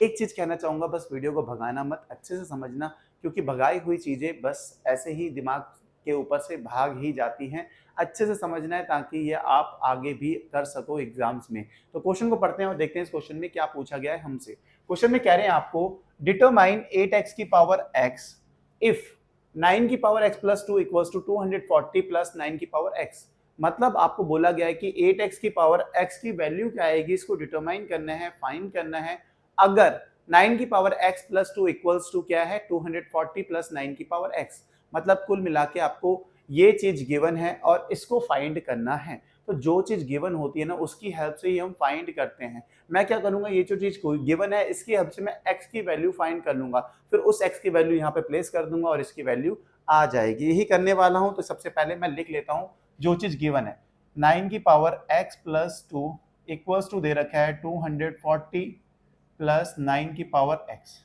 एक चीज कहना चाहूंगा, बस वीडियो को भगाना मत, अच्छे से समझना, क्योंकि भगाई हुई चीजें बस ऐसे ही दिमाग के ऊपर से भाग ही जाती हैं। अच्छे से समझना है ताकि ये आप आगे भी कर सको एग्जाम्स में। तो क्वेश्चन को पढ़ते हैं और देखते हैं इस क्वेश्चन में क्या पूछा गया है हमसे। क्वेश्चन में कह रहे हैं आपको डिटरमाइन 8x की पावर x इफ 9 की power x plus 2 equals to 240 plus 9 की पावर x। मतलब आपको बोला गया है कि 8x की पावर x की वैल्यू क्या आएगी, इसको डिटरमाइन करना है, फाइंड करना है अगर 9 की power x plus 2 equals to क्या है 240 प्लस 9 की पावर x। मतलब कुल मिला के आपको ये चीज गिवन है और इसको फाइंड करना है। तो जो चीज गिवन होती है ना उसकी हेल्प से ही हम फाइंड करते हैं। मैं क्या करूंगा, ये जो चीज गिवन है इसकी हेल्प से मैं x की वैल्यू फाइंड कर लूंगा, फिर उस x की वैल्यू यहाँ पे प्लेस कर दूंगा और इसकी वैल्यू आ जाएगी। यही करने वाला हूं। तो सबसे पहले मैं लिख लेता हूं जो चीज गिवन है। 9 की power x plus 2 equals to दे रखा है 240 प्लस 9 की पावर x।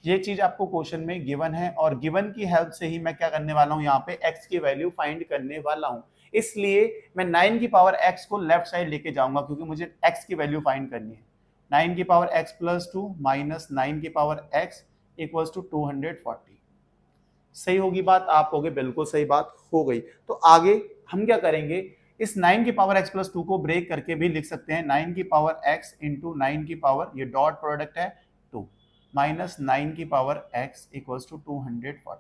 ये चीज आपको क्वेश्चन में गिवन है और गिवन की हेल्प से ही मैं क्या करने वाला हूं, यहाँ पे x की वैल्यू फाइंड करने वाला हूं। इसलिए मैं 9 की पावर x को लेफ्ट साइड लेके जाऊंगा क्योंकि मुझे x की वैल्यू फाइंड करनी है। 9 की पावर x प्लस 2 माइनस 9 की पावर x इक्वल्स टू 240। सही होगी बात? आप होगे बिल्कुल सही बात हो गई। तो आगे हम क्या करेंगे, इस 9 की पावर x प्लस 2 को ब्रेक करके भी लिख सकते हैं। 9 की पावर x इंटू 9 की पावर, ये डॉट प्रोडक्ट है 2 माइनस 9 की पावर x इक्वल्स टू 240।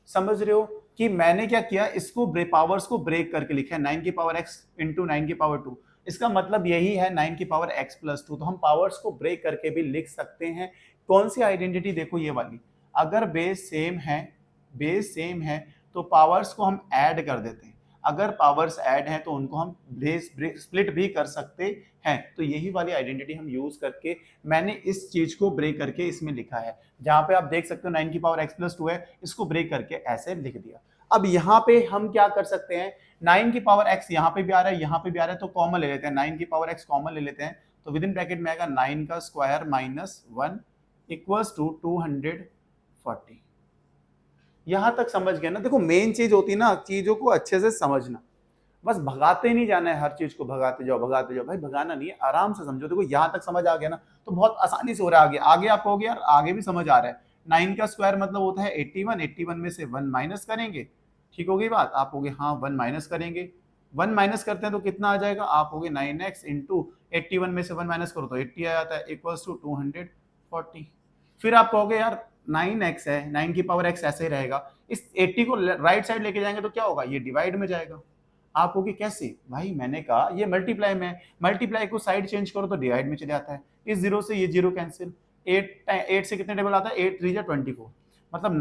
समझ रहे हो कि मैंने क्या किया, इसको पावर्स को ब्रेक करके लिखा है 9 की पावर x इंटू 9 की पावर 2। इसका मतलब यही है 9 की पावर x प्लस 2। तो हम पावर्स को ब्रेक करके भी लिख सकते हैं। कौन सी आइडेंटिटी, देखो ये वाली, अगर बेस सेम है तो पावर्स को हम ऐड कर देते हैं। अगर पावर्स ऐड हैं तो उनको हम बेस स्प्लिट भी कर सकते हैं। तो यही वाली आइडेंटिटी हम यूज करके मैंने इस चीज को ब्रेक करके इसमें लिखा है। जहां पे आप देख सकते हो 9 की पावर x प्लस 2 है, इसको ब्रेक करके ऐसे लिख दिया। अब यहाँ पे हम क्या कर सकते हैं, 9 की पावर x यहाँ पे भी आ रहा है, यहाँ पे भी आ रहा है, तो कॉमन ले लेते हैं। 9 की पावर x कॉमन ले लेते हैं, तो विद इन ब्रैकेट में आएगा 9 का स्क्वायर माइनस 1 इक्वल्स टू 240। यहां तक समझ गए ना? देखो मेन चीज होती है ना, चीजों को अच्छे से समझना, बस भगाते नहीं जाना है, हर चीज को भगाते जाओ भगाते जाओ। भाई भगाना नहीं है, आराम से समझो। देखो यहां तक समझ आ गया ना तो बहुत आसानी से हो रहा है। आगे आगे आप कहोगे यार आगे भी समझ आ रहा है। 9 का स्क्वायर मतलब होता है 81, 81 में से 1 माइनस करेंगे, ठीक होगी बात? आप होगे हाँ 1 माइनस करेंगे, 1 माइनस करते हैं तो कितना आ जाएगा, आप होगे 9x इंटू 81 में से 1 माइनस करो तो 80 आ जाता है इक्वल्स टू 240। फिर आप कहोगे यार 9x है, 9 की पावर x ऐसे ही रहेगा, इस 80 को राइट साइड लेके जाएंगे तो क्या होगा, ये डिवाइड में जाएगा। आप होगी कैसे भाई, मैंने कहा ये मल्टीप्लाई में, मल्टीप्लाई को साइड चेंज करो तो डिवाइड में चले जाता है। इस जीरो से ये जीरो कैंसिल, 8 से कितने टेबल आता है, 8 3 24। मतलब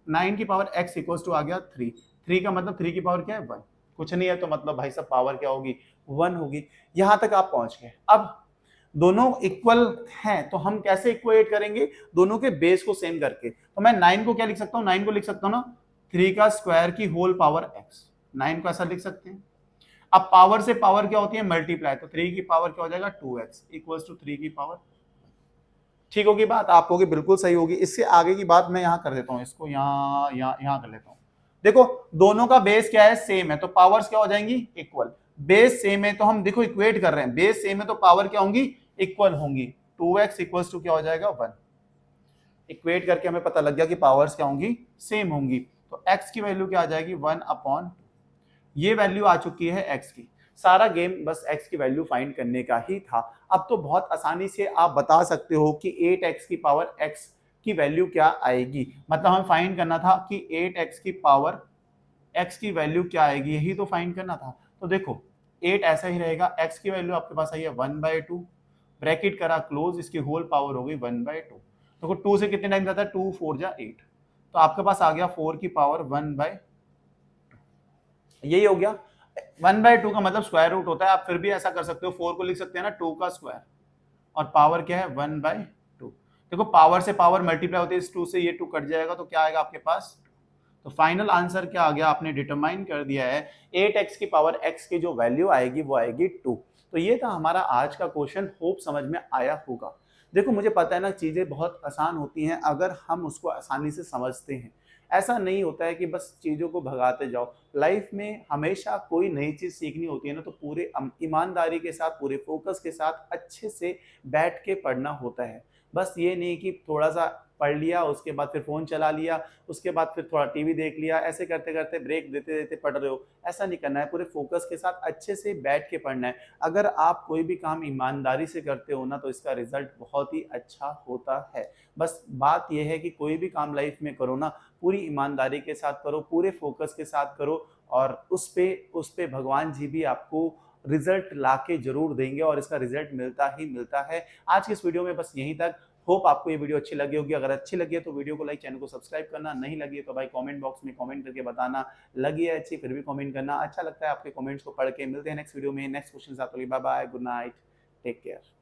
9 की पावर x इक्वल्स टू आ गया 3। 3 का मतलब 3 की पावर क्या है 1, कुछ नहीं है तो मतलब भाई साहब पावर क्या होगी 1 होगी। यहां तक आप पहुंच गए। अब दोनों इक्वल हैं तो हम कैसे इक्वेट करेंगे, दोनों के बेस को सेम करके। तो मैं 9 को क्या लिख सकता हूं, 9 को लिख सकता हूं ना 3 का स्क्वायर की होल पावर x। 9 को ऐसा लिख सकते हैं। अब पावर से पावर क्या होती है, मल्टीप्लाई, तो 3 की पावर क्या हो जाएगा 2x इक्वल्स टू 3 की पावर। ठीक होगी बात? आप होगी बिल्कुल सही होगी। इससे आगे की बात मैं यहां कर देता हूं, इसको यहां कर लेता हूं। देखो दोनों का बेस क्या है, सेम है, तो पावर्स क्या हो जाएंगी इक्वल। बेस सेम है तो हम देखो इक्वेट कर रहे हैं, बेस सेम है तो पावर क्या होंगी इक्वल होंगी। 2x इक्वल्स टू क्या हो जाएगा 1। इक्वेट करके हमें पता लग गया कि पावर्स क्या होंगी सेम होंगी। तो x की वैल्यू क्या आ जाएगी 1/2। ये वैल्यू आ चुकी है x की। सारा गेम बस x की वैल्यू फाइंड करने का ही था। अब तो बहुत आसानी से आप बता सकते हो कि 8x की पावर x की वैल्यू क्या आएगी। मतलब हमें फाइंड करना था कि 8x की पावर x की वैल्यू क्या आएगी, यही तो फाइंड करना था। तो देखो 8 ऐसा ही रहेगा, x की वैल्यू आपके पास आई है 1/2, ब्रैकेट करा क्लोज, इसकी होल पावर हो गई 1/2। देखो 2 से कितने टाइम जाता है, 2 4 जा 8, तो आपके पास आ गया 4 की पावर 1/2। यही हो गया। 1/2 का मतलब स्क्वायर रूट होता है। आप फिर भी ऐसा कर सकते हो, 4 को लिख सकते हैं ना 2 का स्क्वायर, और पावर क्या है 1/2। देखो पावर से पावर मल्टीप्लाई होती है, इस 2 से ये 2 कट जाएगा तो क्या आएगा आपके पास। तो फाइनल आंसर क्या आ गया, आपने डिटरमाइन कर दिया है 8x की पावर x की जो वैल्यू आएगी वो आएगी 2। तो ये था हमारा आज का क्वेश्चन, होप समझ में आया होगा। देखो मुझे पता है ना चीजें बहुत आसान होती हैं अगर हम उसको आसानी से समझते हैं। ऐसा नहीं होता है कि बस चीज़ों को भगाते जाओ। लाइफ में हमेशा कोई नई चीज़ सीखनी होती है ना, तो पूरे ईमानदारी के साथ, पूरे फ़ोकस के साथ अच्छे से बैठ के पढ़ना होता है। बस ये नहीं कि थोड़ा-सा पढ़ लिया, उसके बाद फिर फ़ोन चला लिया, उसके बाद फिर थोड़ा टीवी देख लिया, ऐसे करते-करते ब्रेक देते-देते पढ़ रहे हो, ऐसा नहीं करना है। पूरे फ़ोकस के साथ अच्छे से बैठ के पढ़ना है। अगर आप कोई भी काम ईमानदारी से करते हो ना, तो इसका रिज़ल्ट बहुत ही अच्छा होता है। बस बात ये है कि कोई भी काम लाइफ़ में करो ना, पूरी ईमानदारी के साथ करो, पूरे फ़ोकस के साथ करो और उस पे भगवान जी भी आपको रिज़ल्ट लाके ज़रूर देंगे और इसका रिज़ल्ट मिलता ही मिलता है। आज की इस वीडियो में बस यहीं तक। होप आपको ये वीडियो अच्छी लगी होगी। अगर अच्छी लगी है तो वीडियो को लाइक, चैनल को सब्सक्राइब करना, नहीं लगी है तो भाई कमेंट बॉक्स में कमेंट करके बताना। लगी है अच्छी, फिर भी कमेंट करना। अच्छा लगता है आपके कमेंट्स को पढ़ के। मिलते हैं नेक्स्ट वीडियो में नेक्स्ट क्वेश्चन के साथ। Bye bye, good night, take care.